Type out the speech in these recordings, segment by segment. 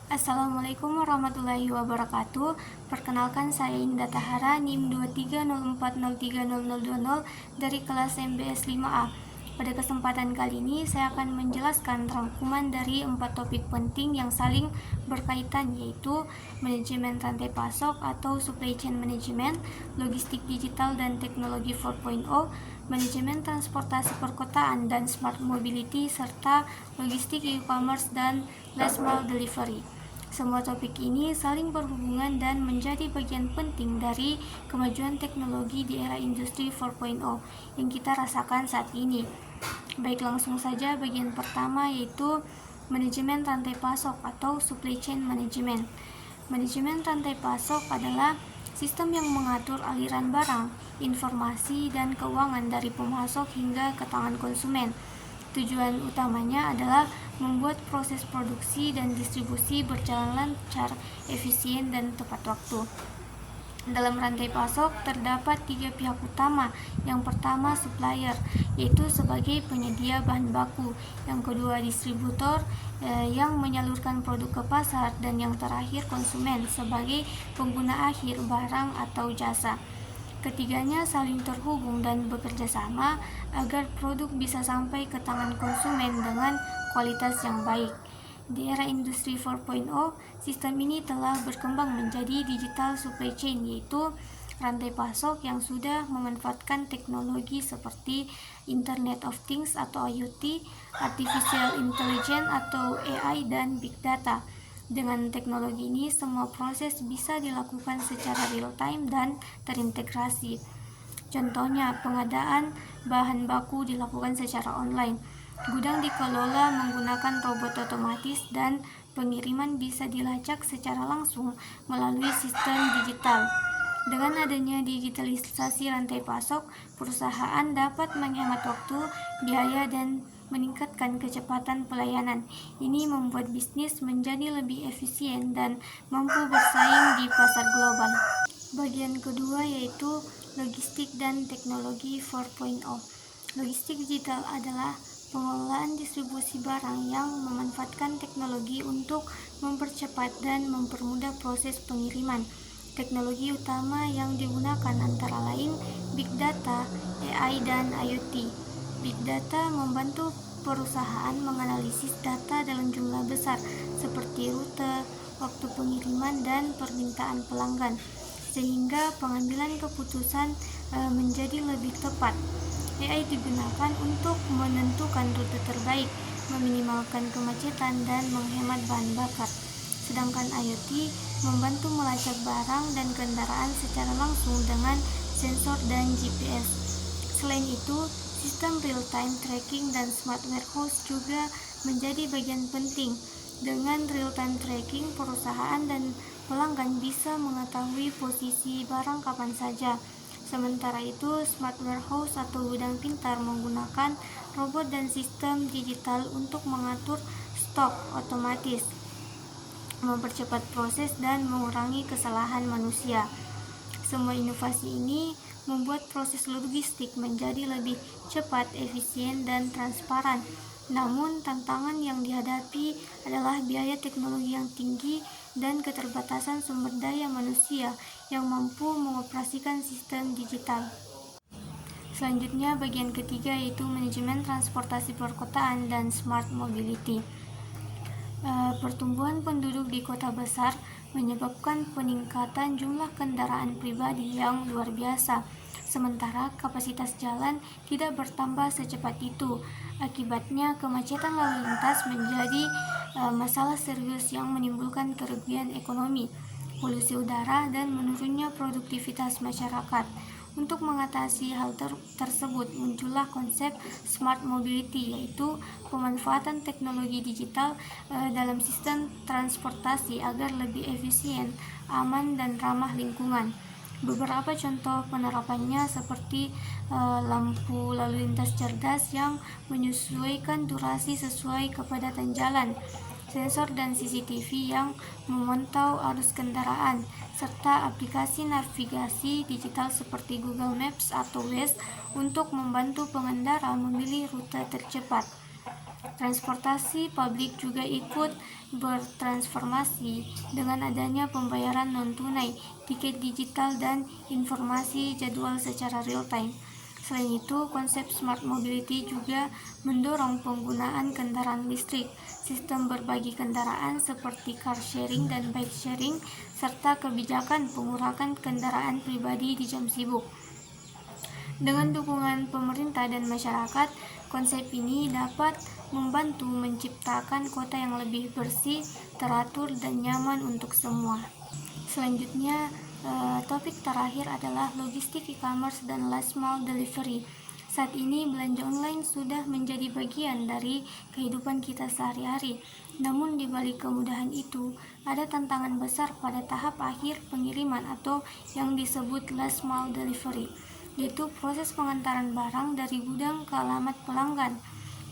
Assalamualaikum warahmatullahi wabarakatuh. Perkenalkan, saya Indah Tahara, NIM 2304030020 dari kelas MBS 5A. Pada kesempatan kali ini saya akan menjelaskan rangkuman dari 4 topik penting yang saling berkaitan, yaitu manajemen rantai pasok atau supply chain management, logistik digital dan teknologi 4.0, manajemen transportasi perkotaan dan smart mobility, serta logistik e-commerce dan last mile delivery. Semua topik ini saling berhubungan dan menjadi bagian penting dari kemajuan teknologi di era industri 4.0 yang kita rasakan saat ini. Baik, langsung saja bagian pertama, yaitu manajemen rantai pasok atau supply chain management. Manajemen rantai pasok adalah sistem yang mengatur aliran barang, informasi, dan keuangan dari pemasok hingga ke tangan konsumen. Tujuan utamanya adalah membuat proses produksi dan distribusi berjalan lancar, efisien, dan tepat waktu. Dalam rantai pasok terdapat 3 pihak utama. Yang pertama, supplier, yaitu sebagai penyedia bahan baku. Yang kedua, distributor, yang menyalurkan produk ke pasar. Dan yang terakhir, konsumen, sebagai pengguna akhir barang atau jasa. Ketiganya saling terhubung dan bekerja sama agar produk bisa sampai ke tangan konsumen dengan kualitas yang baik. Di era industri 4.0, sistem ini telah berkembang menjadi digital supply chain, yaitu rantai pasok yang sudah memanfaatkan teknologi seperti Internet of Things atau IoT, Artificial Intelligence atau AI, dan Big Data. Dengan teknologi ini, semua proses bisa dilakukan secara real-time dan terintegrasi. Contohnya, pengadaan bahan baku dilakukan secara online, gudang dikelola menggunakan robot otomatis, dan pengiriman bisa dilacak secara langsung melalui sistem digital. Dengan adanya digitalisasi rantai pasok, perusahaan dapat menghemat waktu, biaya, dan meningkatkan kecepatan pelayanan. Ini membuat bisnis menjadi lebih efisien dan mampu bersaing di pasar global. Bagian kedua yaitu logistik dan teknologi 4.0. Logistik digital adalah pengelolaan distribusi barang yang memanfaatkan teknologi untuk mempercepat dan mempermudah proses pengiriman. Teknologi utama yang digunakan antara lain Big Data, AI, dan IoT. Big Data membantu perusahaan menganalisis data dalam jumlah besar seperti rute, waktu pengiriman, dan permintaan pelanggan, sehingga pengambilan keputusan menjadi lebih tepat. AI digunakan untuk menentukan rute terbaik, meminimalkan kemacetan, dan menghemat bahan bakar. Sedangkan IoT membantu melacak barang dan kendaraan secara langsung dengan sensor dan GPS. Selain itu, sistem real-time tracking dan smart warehouse juga menjadi bagian penting. Dengan real-time tracking, perusahaan dan pelanggan bisa mengetahui posisi barang kapan saja. Sementara itu, smart warehouse atau gudang pintar menggunakan robot dan sistem digital untuk mengatur stok otomatis, mempercepat proses, dan mengurangi kesalahan manusia. Semua inovasi ini membuat proses logistik menjadi lebih cepat, efisien, dan transparan. Namun, tantangan yang dihadapi adalah biaya teknologi yang tinggi dan keterbatasan sumber daya manusia yang mampu mengoperasikan sistem digital. Selanjutnya, bagian ketiga yaitu manajemen transportasi perkotaan dan smart mobility. Pertumbuhan penduduk di kota besar menyebabkan peningkatan jumlah kendaraan pribadi yang luar biasa, sementara kapasitas jalan tidak bertambah secepat itu. Akibatnya, kemacetan lalu lintas menjadi masalah serius yang menimbulkan kerugian ekonomi, polusi udara, dan menurunnya produktivitas masyarakat. Untuk mengatasi hal tersebut, muncullah konsep smart mobility, yaitu pemanfaatan teknologi digital dalam sistem transportasi agar lebih efisien, aman, dan ramah lingkungan. Beberapa contoh penerapannya seperti lampu lalu lintas cerdas yang menyesuaikan durasi sesuai kepadatan jalan, sensor dan CCTV yang memantau arus kendaraan, serta aplikasi navigasi digital seperti Google Maps atau Waze untuk membantu pengendara memilih rute tercepat. Transportasi publik juga ikut bertransformasi dengan adanya pembayaran non-tunai, tiket digital, dan informasi jadwal secara real-time. Selain itu, konsep smart mobility juga mendorong penggunaan kendaraan listrik, sistem berbagi kendaraan seperti car sharing dan bike sharing, serta kebijakan pengurangan kendaraan pribadi di jam sibuk. Dengan dukungan pemerintah dan masyarakat, konsep ini dapat membantu menciptakan kota yang lebih bersih, teratur, dan nyaman untuk semua. Selanjutnya, topik terakhir adalah logistik e-commerce dan last mile delivery. Saat ini belanja online sudah menjadi bagian dari kehidupan kita sehari-hari. Namun di balik kemudahan itu, ada tantangan besar pada tahap akhir pengiriman atau yang disebut last mile delivery, yaitu proses pengantaran barang dari gudang ke alamat pelanggan.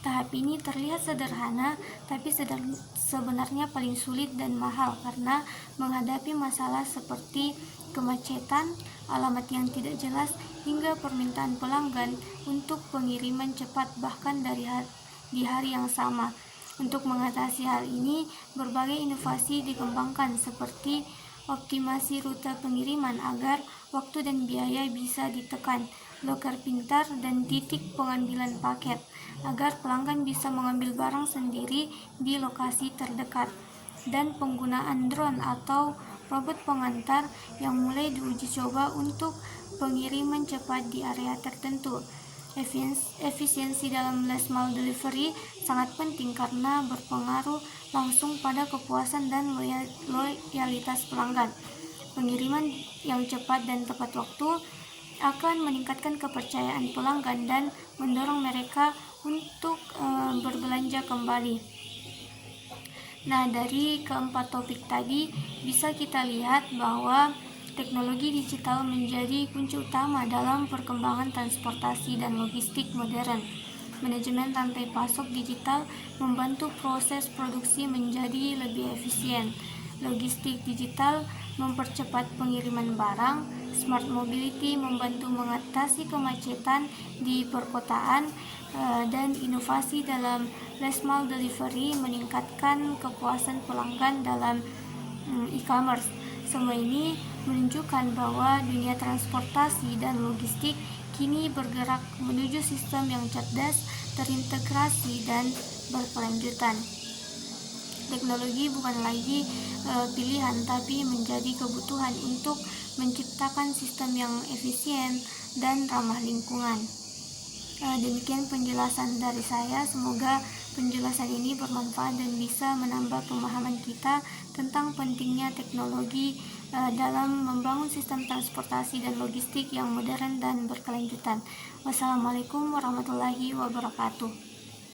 Tahap ini terlihat sederhana, tapi sebenarnya paling sulit dan mahal karena menghadapi masalah seperti kemacetan, alamat yang tidak jelas, hingga permintaan pelanggan untuk pengiriman cepat bahkan di hari yang sama. Untuk mengatasi hal ini, berbagai inovasi dikembangkan seperti optimasi rute pengiriman agar waktu dan biaya bisa ditekan, loker pintar, dan titik pengambilan paket agar pelanggan bisa mengambil barang sendiri di lokasi terdekat, dan penggunaan drone atau robot pengantar yang mulai diuji coba untuk pengiriman cepat di area tertentu. Efisiensi dalam last mile delivery sangat penting karena berpengaruh langsung pada kepuasan dan loyalitas pelanggan. Pengiriman yang cepat dan tepat waktu akan meningkatkan kepercayaan pelanggan dan mendorong mereka untuk berbelanja kembali. Nah, dari keempat topik tadi bisa kita lihat bahwa teknologi digital menjadi kunci utama dalam perkembangan transportasi dan logistik modern. Manajemen rantai pasok digital membantu proses produksi menjadi lebih efisien. Logistik digital mempercepat pengiriman barang. Smart mobility membantu mengatasi kemacetan di perkotaan, dan inovasi dalam last mile delivery meningkatkan kepuasan pelanggan dalam e-commerce. Semua ini menunjukkan bahwa dunia transportasi dan logistik kini bergerak menuju sistem yang cerdas, terintegrasi, dan berkelanjutan. Teknologi bukan lagi pilihan, tapi menjadi kebutuhan untuk menciptakan sistem yang efisien dan ramah lingkungan. Demikian penjelasan dari saya. Semoga penjelasan ini bermanfaat dan bisa menambah pemahaman kita tentang pentingnya teknologi dalam membangun sistem transportasi dan logistik yang modern dan berkelanjutan. Wassalamualaikum warahmatullahi wabarakatuh.